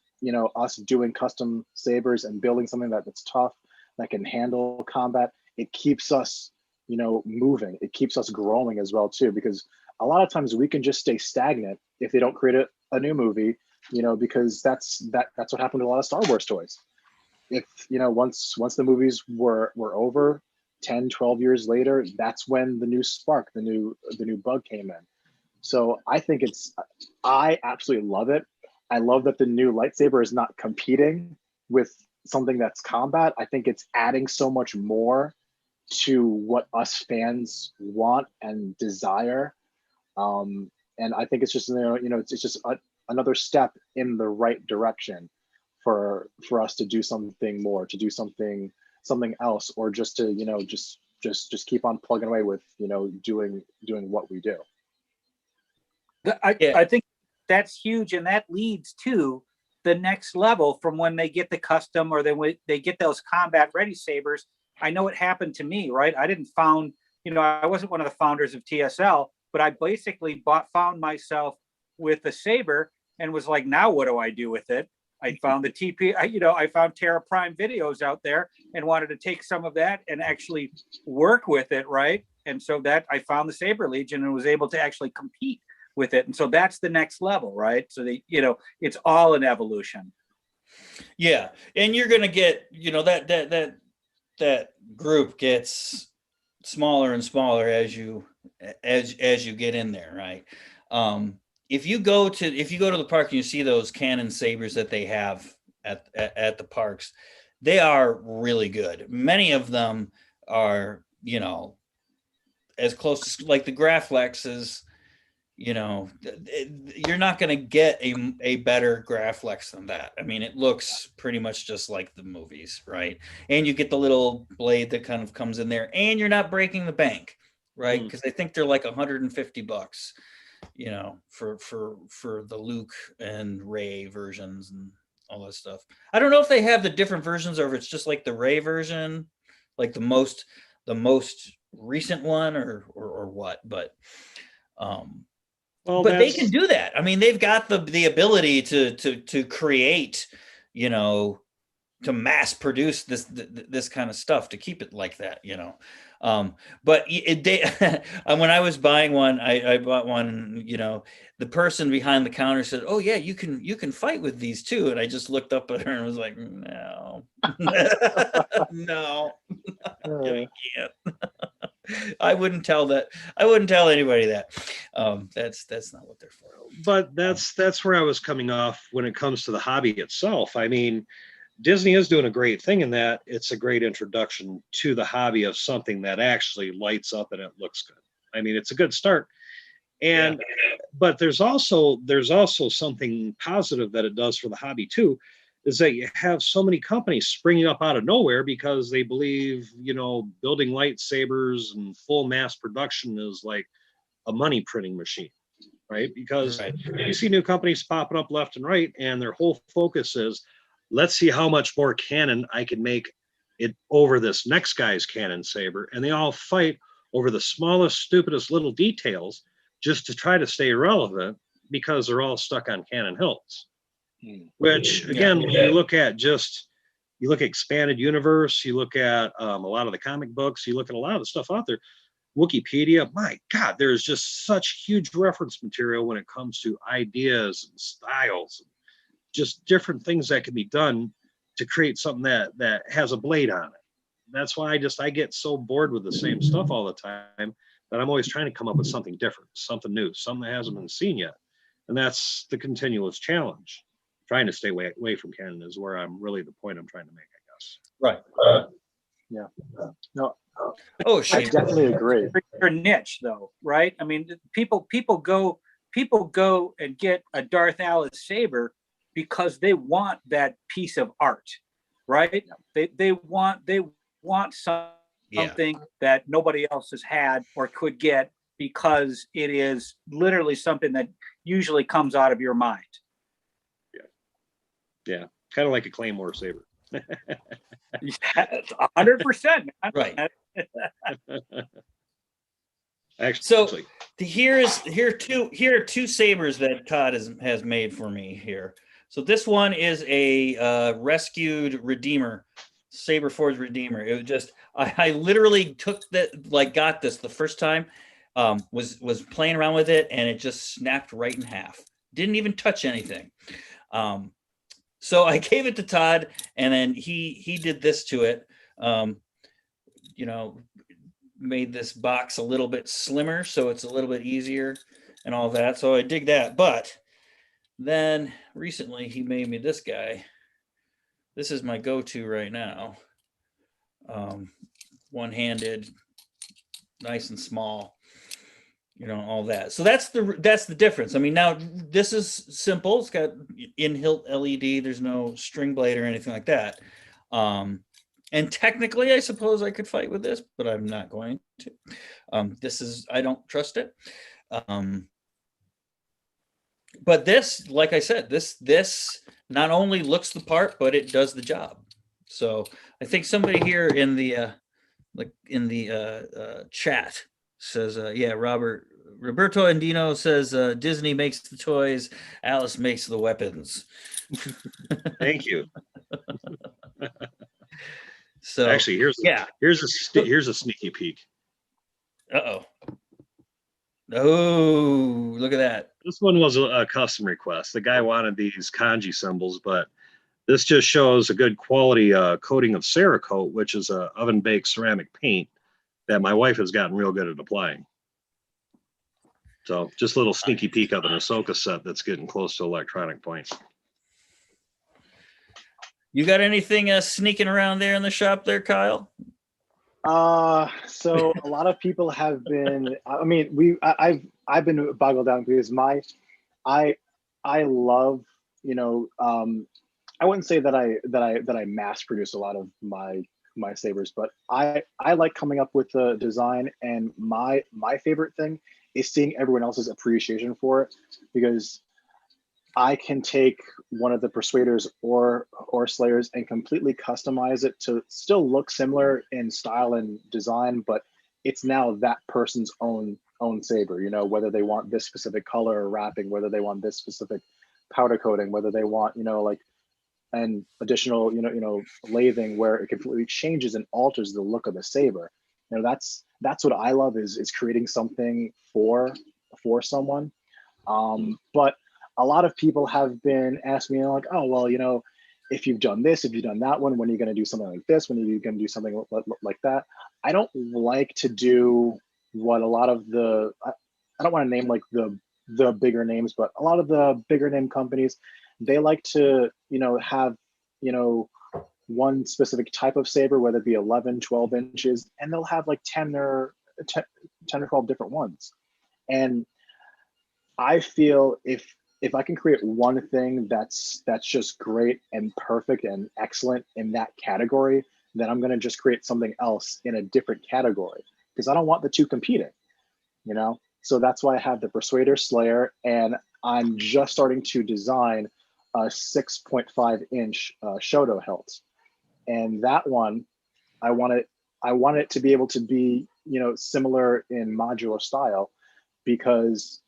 us doing custom sabers and building something that's tough, that can handle combat. It keeps us moving. It keeps us growing as well too, because a lot of times we can just stay stagnant if they don't create a new movie, because that's what happened to a lot of Star Wars toys. If once the movies were over, 10, 12 years later, that's when the new spark, the new bug came in. So I absolutely love it. I love that the new lightsaber is not competing with something that's combat. I think it's adding so much more to what us fans want and desire. And I think it's just, it's just another step in the right direction for us to do something more, to do something else, or just to, just keep on plugging away with, doing what we do. I think that's huge, and that leads to the next level from when they get the custom, or they get those combat ready sabers. I know it happened to me, right? I wasn't one of the founders of TSL, but I basically found myself with a saber and was like, now what do I do with it? I found I found Terra Prime videos out there and wanted to take some of that and actually work with it, right? And so that I found the SaberLegion and was able to actually compete with it. And so that's the next level, right? So it's all an evolution. Yeah. And you're going to get, that group gets smaller and smaller as you get in there, right? If you go to the park and you see those Canon sabers that they have at the parks, they are really good. Many of them are, as close to like the Graflexes. You're not going to get a better Graflex than that. I mean, it looks pretty much just like the movies, right? And you get the little blade that kind of comes in there, and you're not breaking the bank, right? Because I think they're like $150, for the Luke and Rey versions and all that stuff. I don't know if they have the different versions, or if it's just like the Rey version, like the most recent one, or what, but but they can do that. I mean, they've got the ability to create, to mass produce this kind of stuff, to keep it like that, but when I was buying one, I bought one, the person behind the counter said, "Oh yeah, you can fight with these too." And I just looked up at her and was like, "No, no, you can't." I wouldn't tell anybody that. That's not what they're for. But that's where I was coming off when it comes to the hobby itself. I mean, Disney is doing a great thing in that it's a great introduction to the hobby of something that actually lights up and it looks good. I mean, it's a good start. And but there's also something positive that it does for the hobby too, is that you have so many companies springing up out of nowhere because they believe, building lightsabers and full mass production is like a money printing machine, right? Because you see new companies popping up left and right, and their whole focus is, let's see how much more cannon I can make it over this next guy's cannon saber. And they all fight over the smallest, stupidest little details just to try to stay relevant, because they're all stuck on cannon hilts. Which again, when you look at expanded universe, you look at a lot of the comic books, you look at a lot of the stuff out there, Wikipedia, my God, there's just such huge reference material when it comes to ideas and styles, just different things that can be done to create something that has a blade on it. That's why I get so bored with the same stuff all the time, that I'm always trying to come up with something different, something new, something that hasn't been seen yet. And that's the continuous challenge. Trying to stay away from canon is where I'm really the point I'm trying to make, I guess. Right. No, Oh, I shame. definitely agree. Your niche, though, right? I mean, people go and get a Darth Alice saber because they want that piece of art, right? They want Yeah. something that nobody else has had or could get because it is literally something that usually comes out of your mind. Yeah, kind of like a Claymore saber. 100%. Right. Actually, Here are two sabers that Todd has made for me here. So this one is a rescued Redeemer, Saber Forge Redeemer. It was just I literally took got this the first time, was playing around with it, and it just snapped right in half. Didn't even touch anything. So I gave it to Todd, and then he did this to it. Made this box a little bit slimmer, so it's a little bit easier and all that. So I dig that. But then recently he made me this guy. This is my go-to right now. One-handed, nice and small, all that. So that's the difference. I mean, now this is simple. It's got in-hilt LED. There's no string blade or anything like that. And technically, I suppose I could fight with this, but I'm not going to. I don't trust it. But this, like I said, this not only looks the part, but it does the job. So I think somebody here in the chat says, yeah, Roberto Andino says Disney makes the toys, Alice makes the weapons. thank you. So Actually, here's a sneaky peek. Oh, look at that. This one was a custom request. The guy wanted these kanji symbols, but this just shows a good quality coating of Cerakote, which is a oven baked ceramic paint that my wife has gotten real good at applying. So just a little sneaky peek of an Ahsoka set that's getting close to electronic point. You got anything sneaking around there in the shop there, Kyle? So a lot of people have been. I mean, I've been boggled down because I love, I wouldn't say that I mass produce a lot of my sabers, but I like coming up with the design, and my favorite thing is seeing everyone else's appreciation for it, because I can take one of the Persuaders or Slayers and completely customize it to still look similar in style and design, but it's now that person's own saber. Whether they want this specific color or wrapping, whether they want this specific powder coating, whether they want an additional lathing where it completely changes and alters the look of the saber. That's what I love is creating something for someone. But a lot of people have been asking me like, oh, well, if you've done this, if you've done that one, when are you going to do something like this? When are you going to do something like that? I don't like to do what a lot of I don't want to name like the bigger names, but a lot of the bigger name companies, they like to, have, one specific type of saber, whether it be 11, 12 inches, and they'll have like 10 or 12 different ones. And I feel if I can create one thing that's just great and perfect and excellent in that category, then I'm going to just create something else in a different category, because I don't want the two competing, So that's why I have the Persuader Slayer, and I'm just starting to design a 6.5 inch Shoto hilt. And that one, I want it to be able to be, similar in modular style, because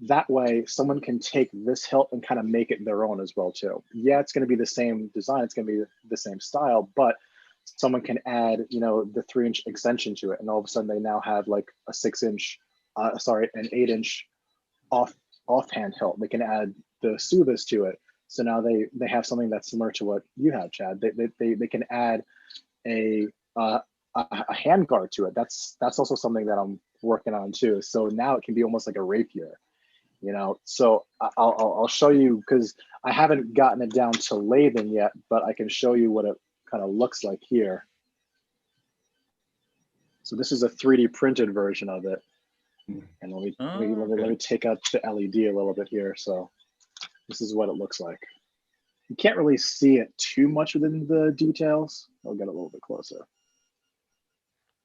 that way someone can take this hilt and kind of make it their own as well too. Yeah, it's going to be the same design, it's going to be the same style, but someone can add, the 3-inch extension to it, and all of a sudden they now have like a 6-inch, an 8-inch offhand hilt. They can add the Suvas to it, so now they have something that's similar to what you have, Chad. They can add a hand guard to it. That's also something that I'm working on too. So now it can be almost like a rapier. So I'll show you, because I haven't gotten it down to lathing yet, but I can show you what it kind of looks like here. So this is a 3D printed version of it. And let me, Okay. let me take out the LED a little bit here. So this is what it looks like. You can't really see it too much within the details. I'll get a little bit closer.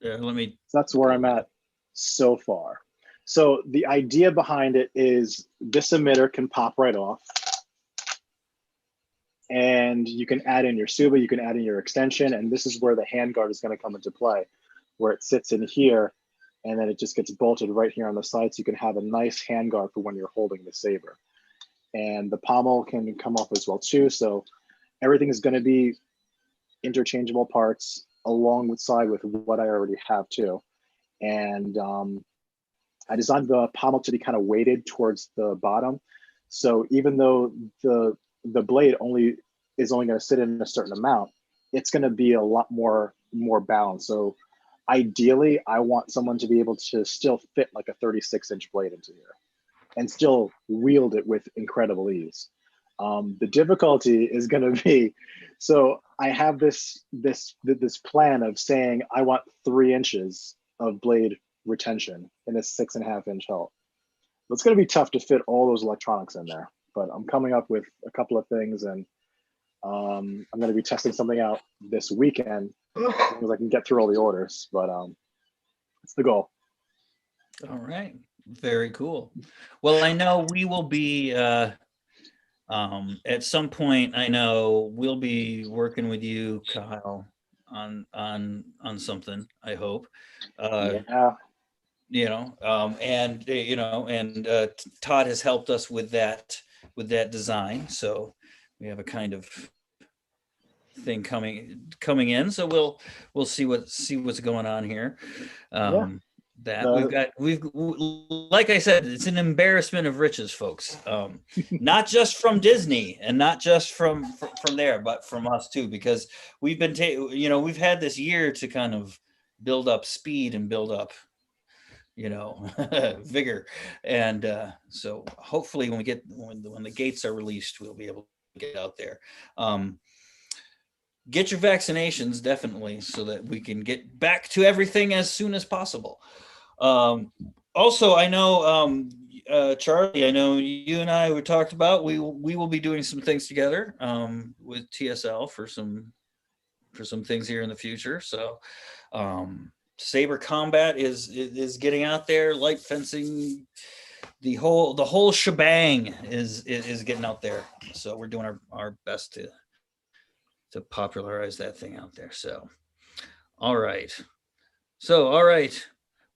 Yeah, let me. So that's where I'm at so far. So the idea behind it is this emitter can pop right off. And you can add in your suba, you can add in your extension, and this is where the handguard is going to come into play, where it sits in here, and then it just gets bolted right here on the side, so you can have a nice handguard for when you're holding the saber. And the pommel can come off as well too, so everything is going to be interchangeable parts along with side with what I already have too. And I designed the pommel to be kind of weighted towards the bottom, so even though the blade is only going to sit in a certain amount, it's going to be a lot more balanced. So ideally, I want someone to be able to still fit like a 36-inch blade into here and still wield it with incredible ease. The difficulty is going to be, so I have this plan of saying I want 3 inches of blade retention in a 6.5-inch hilt. It's going to be tough to fit all those electronics in there, but I'm coming up with a couple of things, and I'm going to be testing something out this weekend as long as I can get through all the orders, but it's the goal. All right, very cool. Well, I know we will be at some point. I know we'll be working with you, Kyle, on something. I hope. Yeah. You know, and you know, and Todd has helped us with that design, so we have a kind of thing coming in. So we'll see what's going on here. That we've like I said, it's an embarrassment of riches, folks. Not just from Disney and not just from there, but from us too, because we've been we've had this year to kind of build up speed and build up vigor, and so hopefully when the gates are released, we'll be able to get out there. Get your vaccinations, definitely, so that we can get back to everything as soon as possible. Also, I know Charlie, I know you and I talked about we will be doing some things together with TSL for some things here in the future. So Saber combat is getting out there, light fencing, the whole shebang is getting out there. So we're doing our best to popularize that thing out there. So all right,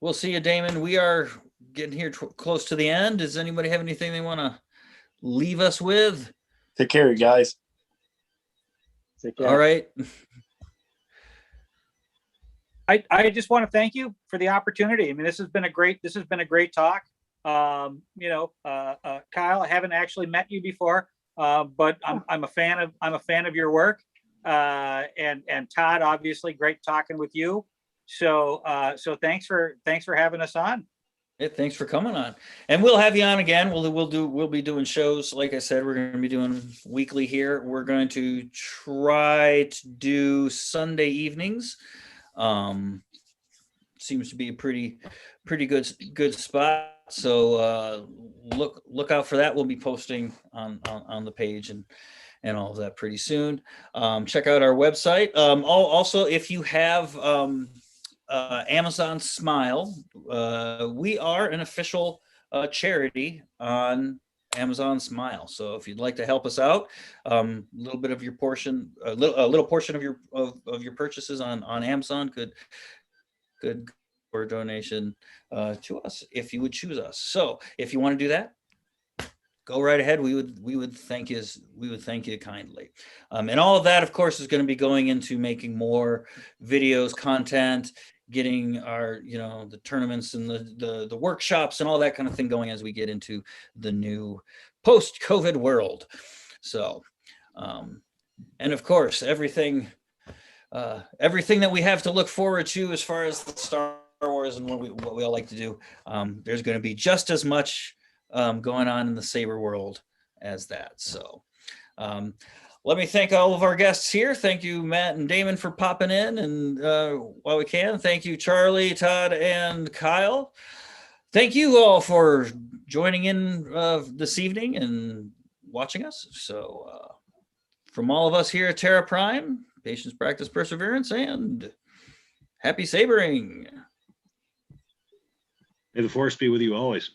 we'll see you, Damon. We are getting here close to the end. Does anybody have anything they want to leave us with? Take care, you guys. Take care. All right. I just want to thank you for the opportunity. I mean, this has been a great talk. Kyle, I haven't actually met you before, but I'm a fan of your work. And Todd, obviously great talking with you. So thanks for having us on. Yeah, thanks for coming on, and we'll have you on again. We'll be doing shows. Like I said, we're going to be doing weekly here. We're going to try to do Sunday evenings. Seems to be a pretty good spot. So look out for that. We'll be posting on the page and all of that pretty soon. Check out our website. Also, if you have Amazon Smile, we are an official charity on Amazon Smile. So if you'd like to help us out, a little bit of your portion, a little portion of your purchases on Amazon could for a donation to us if you would choose us. So if you want to do that, go right ahead. We would thank you. We would thank you kindly. And all of that, of course, is going to be going into making more videos, content, getting our, the tournaments and the workshops and all that kind of thing going as we get into the new post-COVID world. So, and of course, everything that we have to look forward to as far as the Star Wars and what we all like to do, there's going to be just as much going on in the Saber world as that. So let me thank all of our guests here. Thank you, Matt and Damon, for popping in, and while we can, thank you, Charlie, Todd, and Kyle. Thank you all for joining in this evening and watching us. So from all of us here at Terra Prime, patience, practice, perseverance, and happy sabering. May the force be with you always.